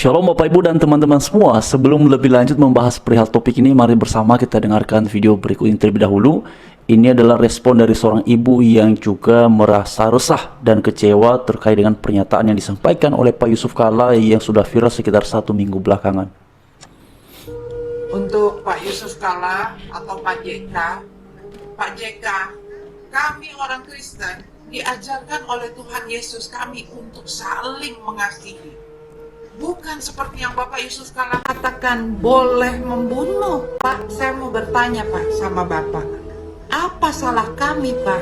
Shalom Bapak Ibu dan teman-teman semua. Sebelum lebih lanjut membahas perihal topik ini, mari bersama kita dengarkan video berikut ini terlebih dahulu. Ini adalah respon dari seorang ibu yang juga merasa resah dan kecewa terkait dengan pernyataan yang disampaikan oleh Pak Yusuf Kalla yang sudah viral sekitar 1 minggu belakangan. Untuk Pak Yusuf Kalla atau Pak JK, kami orang Kristen diajarkan oleh Tuhan Yesus kami untuk saling mengasihi. Bukan seperti yang Bapak Yusuf Kalla katakan boleh membunuh. Pak, saya mau bertanya Pak sama Bapak. Apa salah kami Pak?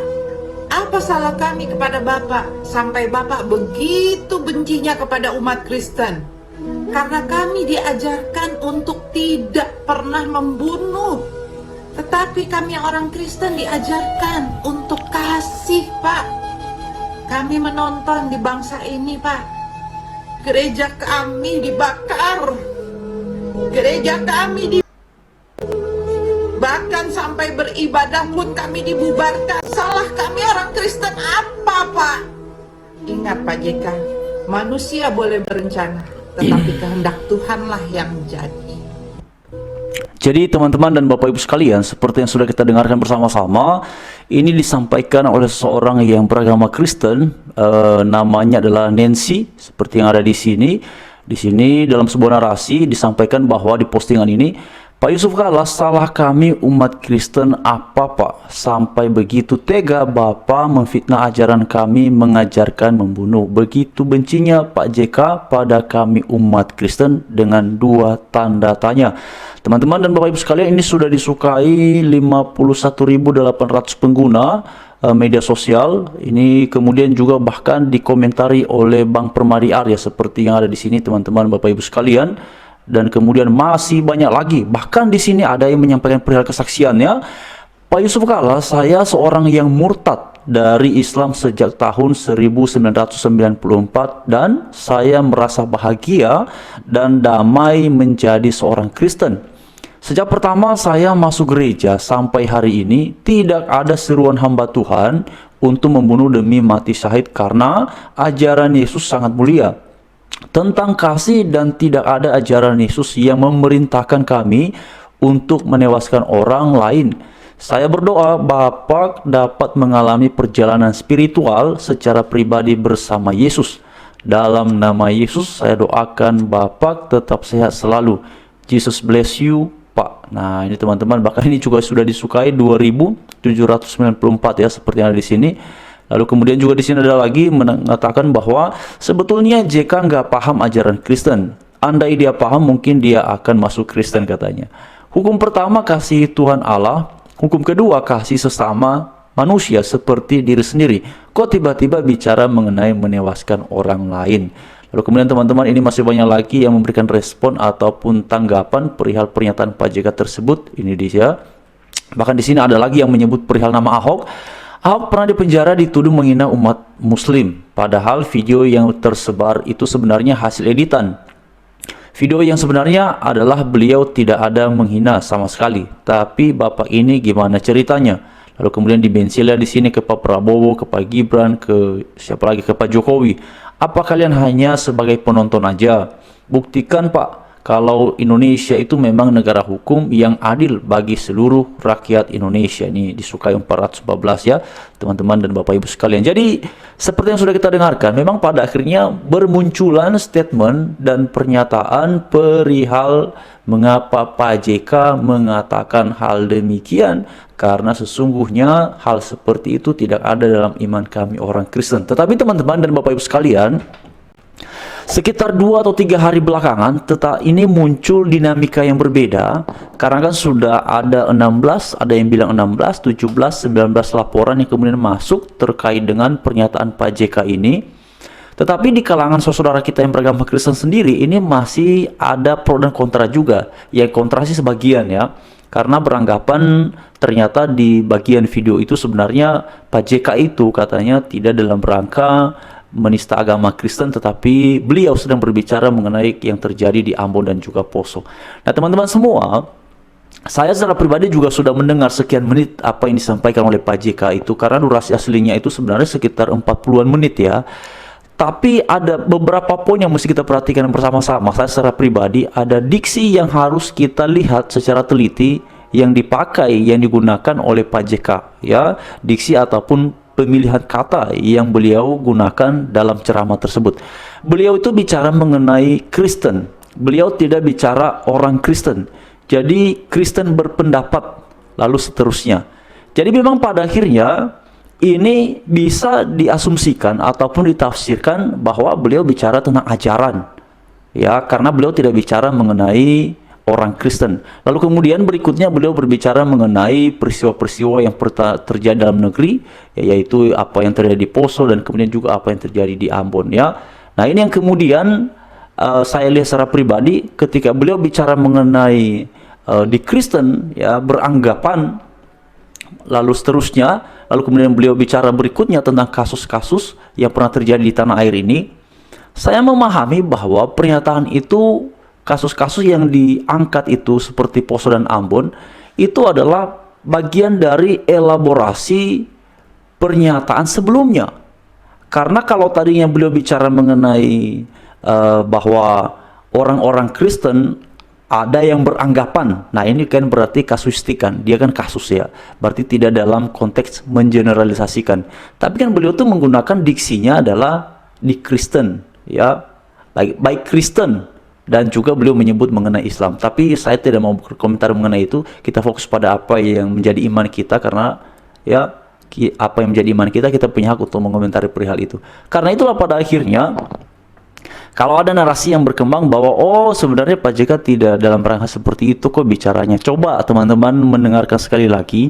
Apa salah kami kepada Bapak sampai Bapak begitu bencinya kepada umat Kristen? Karena kami diajarkan untuk tidak pernah membunuh. Tetapi kami orang Kristen diajarkan untuk kasih Pak. Kami menonton di bangsa ini Pak. Gereja kami dibakar, gereja kami bahkan sampai beribadah pun kami dibubarkan. Salah kami orang Kristen apa Pak? Ingat Pak JK, manusia boleh berencana, tetapi kehendak Tuhanlah yang jadi. Jadi teman-teman dan Bapak Ibu sekalian, seperti yang sudah kita dengarkan bersama-sama, ini disampaikan oleh seorang yang beragama Kristen, namanya adalah Nancy, seperti yang ada di sini. Di sini dalam sebuah narasi disampaikan bahwa di postingan ini, Pak Yusuf Kalla, salah kami umat Kristen apa Pak? Sampai begitu tega Bapak memfitnah ajaran kami mengajarkan membunuh. Begitu bencinya Pak JK pada kami umat Kristen dengan 2 tanda tanya. Teman-teman dan Bapak Ibu sekalian, ini sudah disukai 51.800 pengguna media sosial. Ini kemudian juga bahkan dikomentari oleh Bang Permadi Arya seperti yang ada di sini teman-teman Bapak Ibu sekalian. Dan kemudian masih banyak lagi. Bahkan di sini ada yang menyampaikan perihal kesaksiannya. Pak Yusuf Kalla, saya seorang yang murtad dari Islam sejak tahun 1994 dan saya merasa bahagia dan damai menjadi seorang Kristen. Sejak pertama saya masuk gereja sampai hari ini tidak ada seruan hamba Tuhan untuk membunuh demi mati syahid karena ajaran Yesus sangat mulia tentang kasih dan tidak ada ajaran Yesus yang memerintahkan kami untuk menewaskan orang lain. Saya berdoa Bapak dapat mengalami perjalanan spiritual secara pribadi bersama Yesus. Dalam nama Yesus saya doakan Bapak tetap sehat selalu. Jesus bless you Pak. Nah ini teman-teman, bahkan ini juga sudah disukai 2.794 ya seperti yang ada di sini. Lalu kemudian juga di sini ada lagi mengatakan bahwa sebetulnya JK nggak paham ajaran Kristen. Andai dia paham mungkin dia akan masuk Kristen katanya. Hukum pertama kasih Tuhan Allah. Hukum kedua kasih sesama manusia seperti diri sendiri. Kok tiba-tiba bicara mengenai menewaskan orang lain? Lalu kemudian teman-teman, ini masih banyak lagi yang memberikan respon ataupun tanggapan perihal pernyataan Pak JK tersebut. Ini dia. Bahkan di sini ada lagi yang menyebut perihal nama Ahok. Ahok pernah dipenjara dituduh menghina umat muslim, padahal video yang tersebar itu sebenarnya hasil editan. Video yang sebenarnya adalah beliau tidak ada menghina sama sekali. Tapi Bapak ini gimana ceritanya? Lalu kemudian dibensilah di sini ke Pak Prabowo, ke Pak Gibran, ke siapa lagi, ke Pak Jokowi. Apa kalian hanya sebagai penonton aja? Buktikan Pak, kalau Indonesia itu memang negara hukum yang adil bagi seluruh rakyat Indonesia. Ini disukai 414 ya teman-teman dan Bapak Ibu sekalian. Jadi seperti yang sudah kita dengarkan, memang pada akhirnya bermunculan statement dan pernyataan perihal mengapa Pak JK mengatakan hal demikian, karena sesungguhnya hal seperti itu tidak ada dalam iman kami orang Kristen. Tetapi teman-teman dan Bapak Ibu sekalian, sekitar 2 atau 3 hari belakangan ini muncul dinamika yang berbeda, karena kan sudah ada 16, ada yang bilang 16, 17, 19 laporan yang kemudian masuk terkait dengan pernyataan Pak JK ini. Tetapi di kalangan saudara kita yang beragama Kristen sendiri ini masih ada pro dan kontra juga. Yang kontra sih sebagian ya, karena beranggapan ternyata di bagian video itu sebenarnya Pak JK itu katanya tidak dalam rangka menista agama Kristen, tetapi beliau sedang berbicara mengenai yang terjadi di Ambon dan juga Poso. Nah teman-teman semua, saya secara pribadi juga sudah mendengar sekian menit apa yang disampaikan oleh Pak JK itu, karena durasi aslinya itu sebenarnya sekitar 40-an menit ya. Tapi ada beberapa poin yang mesti kita perhatikan bersama-sama. Saya secara pribadi ada diksi yang harus kita lihat secara teliti yang dipakai, yang digunakan oleh Pak JK, ya, diksi ataupun pemilihan kata yang beliau gunakan dalam ceramah tersebut. Beliau itu bicara mengenai Kristen. Beliau tidak bicara orang Kristen. Jadi Kristen berpendapat lalu seterusnya. Jadi memang pada akhirnya ini bisa diasumsikan ataupun ditafsirkan bahwa beliau bicara tentang ajaran, ya, karena beliau tidak bicara mengenai orang Kristen. Lalu kemudian berikutnya beliau berbicara mengenai peristiwa-peristiwa yang terjadi dalam negeri, yaitu apa yang terjadi di Poso dan kemudian juga apa yang terjadi di Ambon, ya. Nah, ini yang kemudian saya lihat secara pribadi ketika beliau bicara mengenai di Kristen, ya, beranggapan lalu seterusnya, lalu kemudian beliau bicara berikutnya tentang kasus-kasus yang pernah terjadi di tanah air ini. Saya memahami bahwa pernyataan itu, kasus-kasus yang diangkat itu seperti Poso dan Ambon, itu adalah bagian dari elaborasi pernyataan sebelumnya. Karena kalau tadinya beliau bicara mengenai bahwa orang-orang Kristen ada yang beranggapan, nah ini kan berarti kasuistikan, dia kan kasus, ya, berarti tidak dalam konteks mengeneralisasikan. Tapi kan beliau tuh menggunakan diksinya adalah di Kristen, ya, baik Kristen, dan juga beliau menyebut mengenai Islam. Tapi saya tidak mau berkomentar mengenai itu. Kita fokus pada apa yang menjadi iman kita, karena ya apa yang menjadi iman kita, kita punya hak untuk mengomentari perihal itu. Karena itulah pada akhirnya kalau ada narasi yang berkembang bahwa oh sebenarnya Pak JK tidak dalam rangka seperti itu kok bicaranya. Coba teman-teman mendengarkan sekali lagi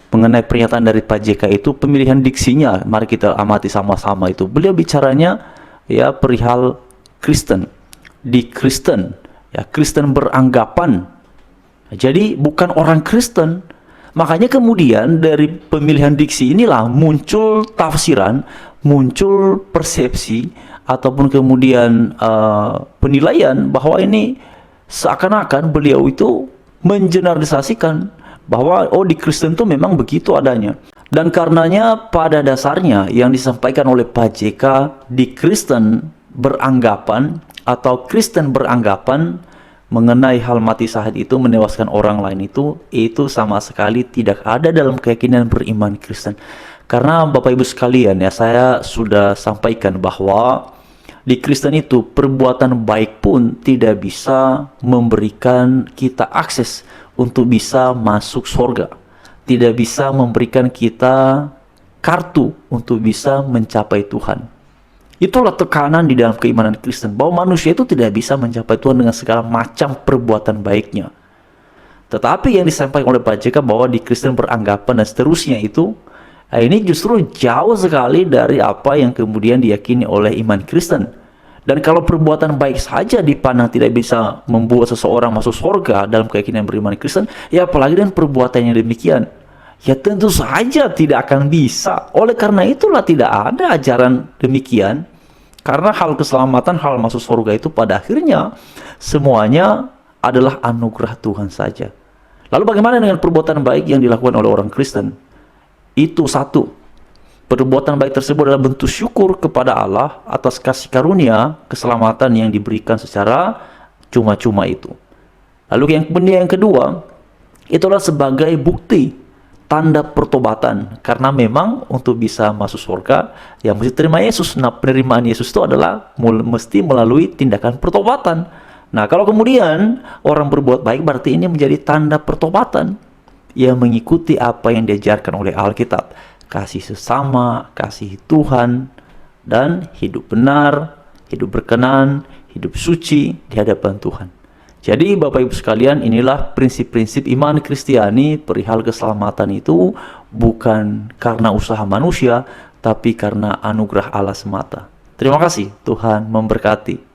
mengenai pernyataan dari Pak JK itu, pemilihan diksinya. Mari kita amati sama-sama itu. Beliau bicaranya ya perihal Kristen, di Kristen, ya, Kristen beranggapan. Jadi bukan orang Kristen. Makanya kemudian dari pemilihan diksi inilah muncul tafsiran, muncul persepsi, ataupun kemudian penilaian bahwa ini seakan-akan beliau itu mengeneralisasikan bahwa oh di Kristen itu memang begitu adanya. Dan karenanya pada dasarnya yang disampaikan oleh Pak JK di Kristen beranggapan atau Kristen beranggapan mengenai hal mati syahid itu menewaskan orang lain itu sama sekali tidak ada dalam keyakinan beriman Kristen. Karena Bapak Ibu sekalian, ya, saya sudah sampaikan bahwa di Kristen itu perbuatan baik pun tidak bisa memberikan kita akses untuk bisa masuk surga. Tidak bisa memberikan kita kartu untuk bisa mencapai Tuhan. Itulah tekanan di dalam keimanan Kristen, bahwa manusia itu tidak bisa mencapai Tuhan dengan segala macam perbuatan baiknya. Tetapi yang disampaikan oleh Pak JK bahwa di Kristen beranggapan dan seterusnya itu, ini justru jauh sekali dari apa yang kemudian diyakini oleh iman Kristen. Dan kalau perbuatan baik saja dipandang tidak bisa membuat seseorang masuk surga dalam keyakinan beriman Kristen, ya apalagi dengan perbuatan yang demikian. Ya tentu saja tidak akan bisa. Oleh karena itulah tidak ada ajaran demikian. Karena hal keselamatan, hal masuk surga itu pada akhirnya semuanya adalah anugerah Tuhan saja. Lalu bagaimana dengan perbuatan baik yang dilakukan oleh orang Kristen? Itu satu. Perbuatan baik tersebut adalah bentuk syukur kepada Allah atas kasih karunia keselamatan yang diberikan secara cuma-cuma itu. Lalu yang kedua, itulah sebagai bukti tanda pertobatan. Karena memang untuk bisa masuk surga, yang mesti terima Yesus. Nah, penerimaan Yesus itu adalah mesti melalui tindakan pertobatan. Nah, kalau kemudian orang berbuat baik, berarti ini menjadi tanda pertobatan yang mengikuti apa yang diajarkan oleh Alkitab. Kasih sesama, kasih Tuhan, dan hidup benar, hidup berkenan, hidup suci di hadapan Tuhan. Jadi Bapak Ibu sekalian, inilah prinsip-prinsip iman Kristiani perihal keselamatan itu bukan karena usaha manusia, tapi karena anugerah Allah semata. Terima kasih, Tuhan memberkati.